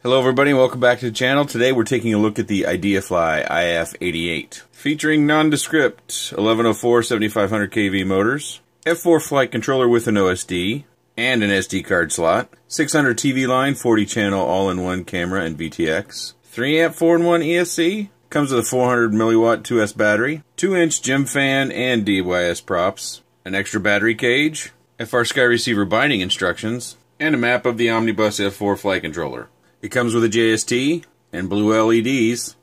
Hello everybody and welcome back to the channel. Today we're taking a look at the IdeaFly IF88 featuring nondescript 1104 7500 kV motors, F4 flight controller with an OSD and an SD card slot, 600 TV line, 40 channel all-in-one camera and VTX, 3 amp 4-in-1 ESC, comes with a 400 milliwatt 2S battery, 2-inch gem fan and DYS props, an extra battery cage, FrSky receiver binding instructions, and a map of the Omnibus F4 flight controller. It comes with a JST and blue LEDs.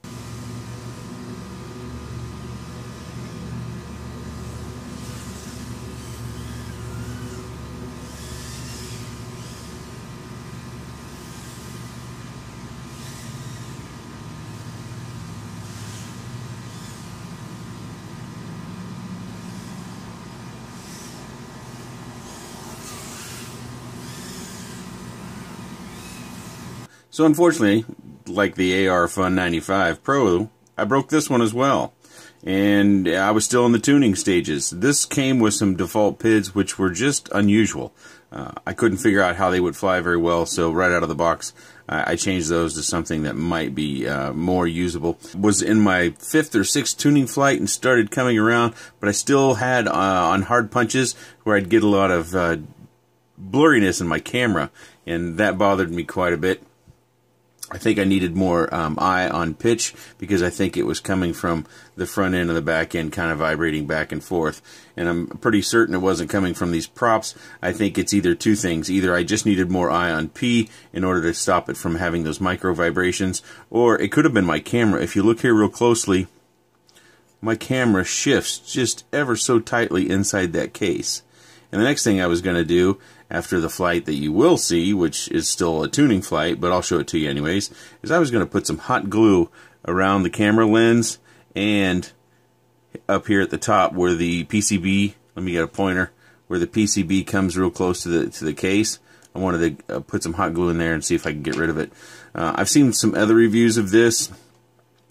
So unfortunately, like the AR Fun 95 Pro, I broke this one as well. And I was still in the tuning stages. This came with some default PIDs which were just unusual. I couldn't figure out how they would fly very well, so right out of the box I changed those to something that might be more usable. Was in my 5th or 6th tuning flight and started coming around, but I still had on hard punches where I'd get a lot of blurriness in my camera, and that bothered me quite a bit. I think I needed more eye on pitch because I think it was coming from the front end and the back end kind of vibrating back and forth. And I'm pretty certain it wasn't coming from these props. I think it's either two things. Either I just needed more eye on P in order to stop it from having those micro vibrations, or it could have been my camera. If you look here real closely, my camera shifts just ever so tightly inside that case. And the next thing I was going to do after the flight that you will see, which is still a tuning flight, but I'll show it to you anyways, is I was going to put some hot glue around the camera lens and up here at the top where the PCB, let me get a pointer, where the PCB comes real close to the case. I wanted to put some hot glue in there and see if I can get rid of it. I've seen some other reviews of this,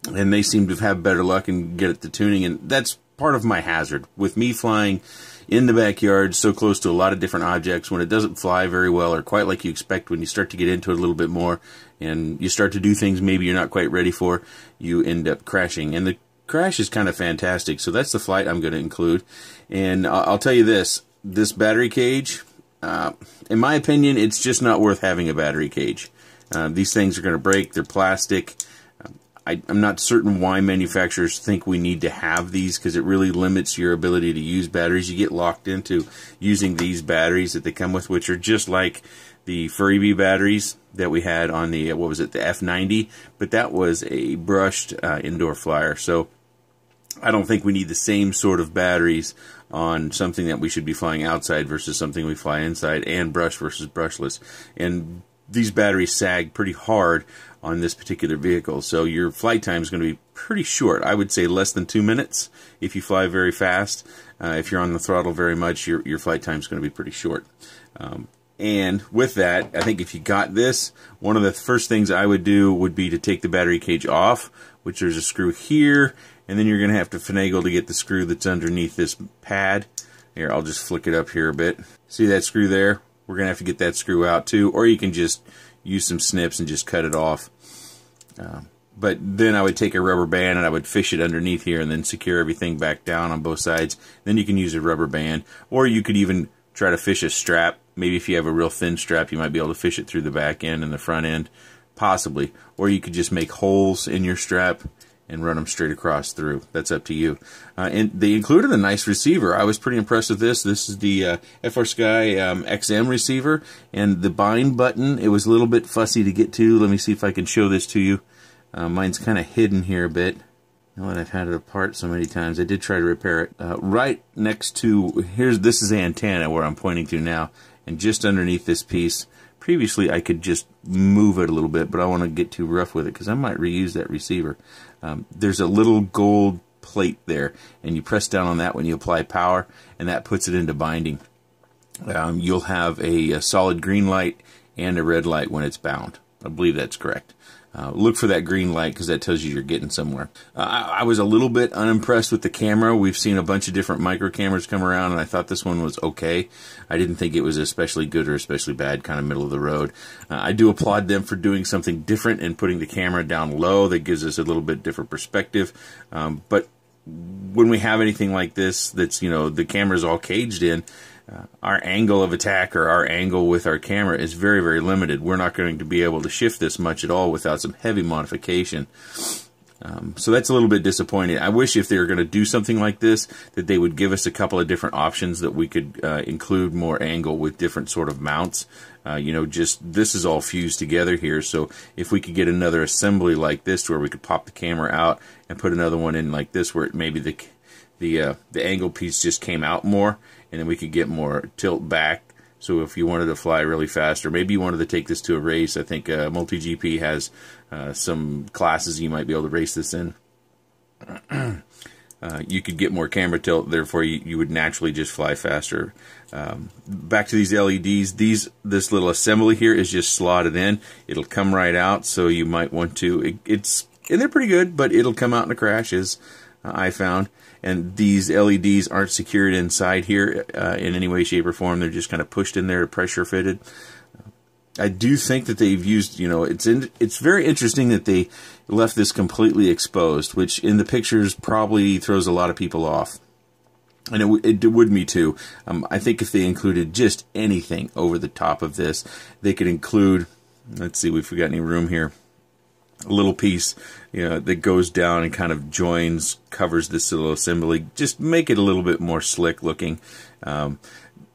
and they seem to have better luck and get at the tuning, and that's part of my hazard. With me flying in the backyard so close to a lot of different objects, when it doesn't fly very well or quite like you expect, when you start to get into it a little bit more and you start to do things maybe you're not quite ready for, you end up crashing. And the crash is kind of fantastic, so that's the flight I'm going to include. And I'll tell you this battery cage, in my opinion, it's just not worth having a battery cage. These things are going to break, they're plastic. I'm not certain why manufacturers think we need to have these, because it really limits your ability to use batteries. You get locked into using these batteries that they come with, which are just like the Furby batteries that we had on the, what was it, the F90, but that was a brushed indoor flyer. So I don't think we need the same sort of batteries on something that we should be flying outside versus something we fly inside, and brush versus brushless. And these batteries sag pretty hard on this particular vehicle, so your flight time is going to be pretty short. I would say less than 2 minutes if you fly very fast. If you're on the throttle very much, your flight time is going to be pretty short. And with that, I think if you got this, one of the first things I would do would be to take the battery cage off, which there's a screw here, and then you're going to have to finagle to get the screw that's underneath this pad. Here, I'll just flick it up here a bit. See that screw there? We're going to have to get that screw out too, or you can just use some snips and just cut it off. But then I would take a rubber band and I would fish it underneath here and then secure everything back down on both sides. Then you can use a rubber band, or you could even try to fish a strap. Maybe if you have a real thin strap, you might be able to fish it through the back end and the front end, possibly. Or you could just make holes in your strap and run them straight across through. That's up to you. And they included a nice receiver. I was pretty impressed with this. This is the FrSky XM receiver, and the bind button, it was a little bit fussy to get to. Let me see if I can show this to you. Mine's kind of hidden here a bit. Now that I've had it apart so many times, I did try to repair it. Right next to, this is the antenna where I'm pointing to now, and just underneath this piece, previously I could just move it a little bit, but I don't want to get too rough with it because I might reuse that receiver. There's a little gold plate there, and you press down on that when you apply power, and that puts it into binding. You'll have a solid green light and a red light when it's bound. I believe that's correct. Look for that green light because that tells you you're getting somewhere. I was a little bit unimpressed with the camera. We've seen a bunch of different micro cameras come around, and I thought this one was okay. I didn't think it was especially good or especially bad, kind of middle of the road. I do applaud them for doing something different and putting the camera down low. That gives us a little bit different perspective. But when we have anything like this, that's, you know, the camera's all caged in, our angle of attack or our angle with our camera is very, very limited. We're not going to be able to shift this much at all without some heavy modification. So that's a little bit disappointing. I wish if they were going to do something like this, that they would give us a couple of different options that we could include more angle with different sort of mounts. You know, just this is all fused together here. So if we could get another assembly like this where we could pop the camera out and put another one in like this, where maybe the angle piece just came out more, and then we could get more tilt back. So if you wanted to fly really fast, or maybe you wanted to take this to a race, I think MultiGP has some classes you might be able to race this in. You could get more camera tilt, therefore you would naturally just fly faster. Back to these LEDs, this little assembly here is just slotted in. It'll come right out, so you might want to, and they're pretty good, but it'll come out in a crash, as I found. And these LEDs aren't secured inside here in any way, shape, or form. They're just kind of pushed in there, pressure fitted. I do think that they've used, you know, it's very interesting that they left this completely exposed, which in the pictures probably throws a lot of people off. And it would me too. I think if they included just anything over the top of this, they could include, let's see if we got any room here, a little piece, you know, that goes down and kind of covers this little assembly. Just make it a little bit more slick looking.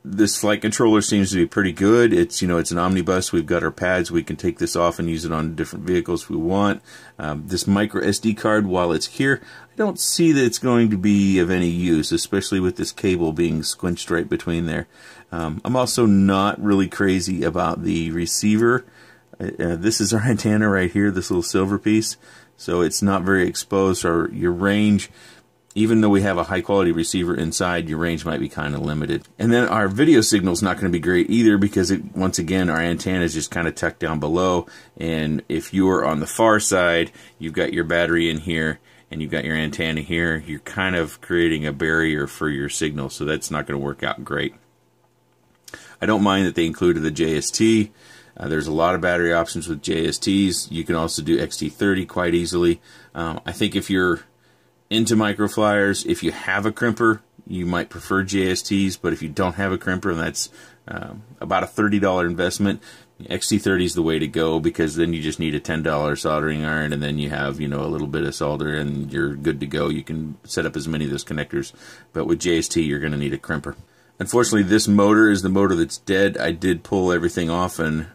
This flight controller seems to be pretty good. It's, you know, it's an omnibus. We've got our pads. We can take this off and use it on different vehicles if we want. This micro SD card, while it's here, I don't see that it's going to be of any use, especially with this cable being squinched right between there. I'm also not really crazy about the receiver. This is our antenna right here, this little silver piece. So it's not very exposed, or your range, even though we have a high quality receiver inside, your range might be kind of limited. And then our video signal is not going to be great either, because once again, our antenna is just kind of tucked down below. And if you're on the far side, you've got your battery in here and you've got your antenna here, you're kind of creating a barrier for your signal. So that's not going to work out great. I don't mind that they included the JST. There's a lot of battery options with JSTs. You can also do XT30 quite easily. I think if you're into microflyers, if you have a crimper, you might prefer JSTs, but if you don't have a crimper, and that's about a $30 investment, XT30 is the way to go, because then you just need a $10 soldering iron, and then you have, you know, a little bit of solder, and you're good to go. You can set up as many of those connectors, but with JST, you're going to need a crimper. Unfortunately, this motor is the motor that's dead. I did pull everything off and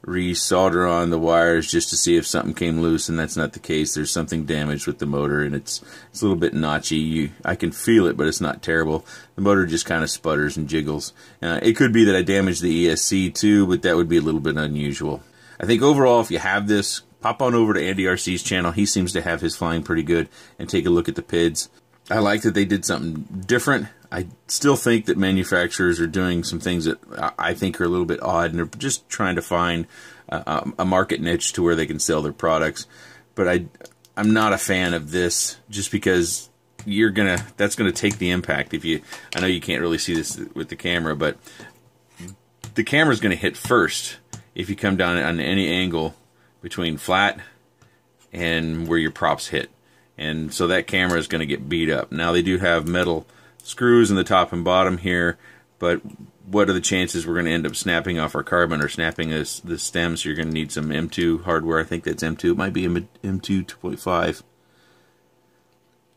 re-solder on the wires just to see if something came loose, and that's not the case. There's something damaged with the motor, and it's a little bit notchy. I can feel it, but it's not terrible. The motor just kind of sputters and jiggles. It could be that I damaged the ESC too, but that would be a little bit unusual. I think overall, if you have this, pop on over to Andy RC's channel. He seems to have his flying pretty good, and take a look at the PIDs. I like that they did something different. I still think that manufacturers are doing some things that I think are a little bit odd, and they're just trying to find a market niche to where they can sell their products. But I'm not a fan of this, just because that's gonna take the impact. I know you can't really see this with the camera, but the camera's gonna hit first if you come down on any angle between flat and where your props hit. And so that camera is going to get beat up. Now, they do have metal screws in the top and bottom here, but what are the chances we're going to end up snapping off our carbon or snapping the stem? So you're going to need some M2 hardware. I think that's M2. It might be M2 2.5.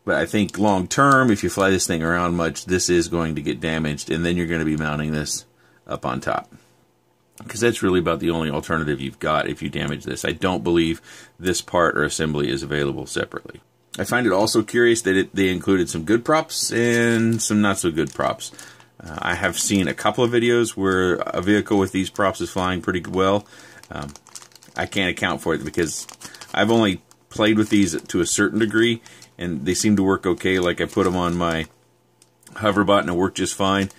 But I think long term, if you fly this thing around much, this is going to get damaged, and then you're going to be mounting this up on top, because that's really about the only alternative you've got if you damage this. I don't believe this part or assembly is available separately. I find it also curious that they included some good props and some not so good props. I have seen a couple of videos where a vehicle with these props is flying pretty well. I can't account for it because I've only played with these to a certain degree, and they seem to work okay. Like, I put them on my Hoverbot and it worked just fine,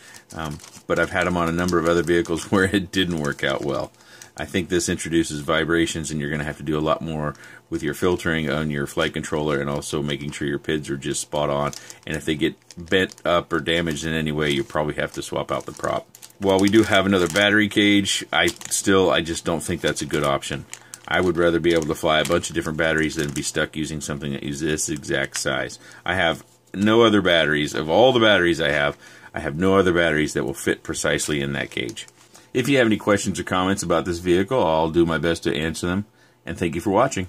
but I've had them on a number of other vehicles where it didn't work out well. I think this introduces vibrations, and you're going to have to do a lot more with your filtering on your flight controller, and also making sure your PIDs are just spot on. And if they get bent up or damaged in any way, you probably have to swap out the prop. While we do have another battery cage, I just don't think that's a good option. I would rather be able to fly a bunch of different batteries than be stuck using something that is this exact size. I have no other batteries. Of all the batteries I have no other batteries that will fit precisely in that cage. If you have any questions or comments about this vehicle, I'll do my best to answer them. And thank you for watching.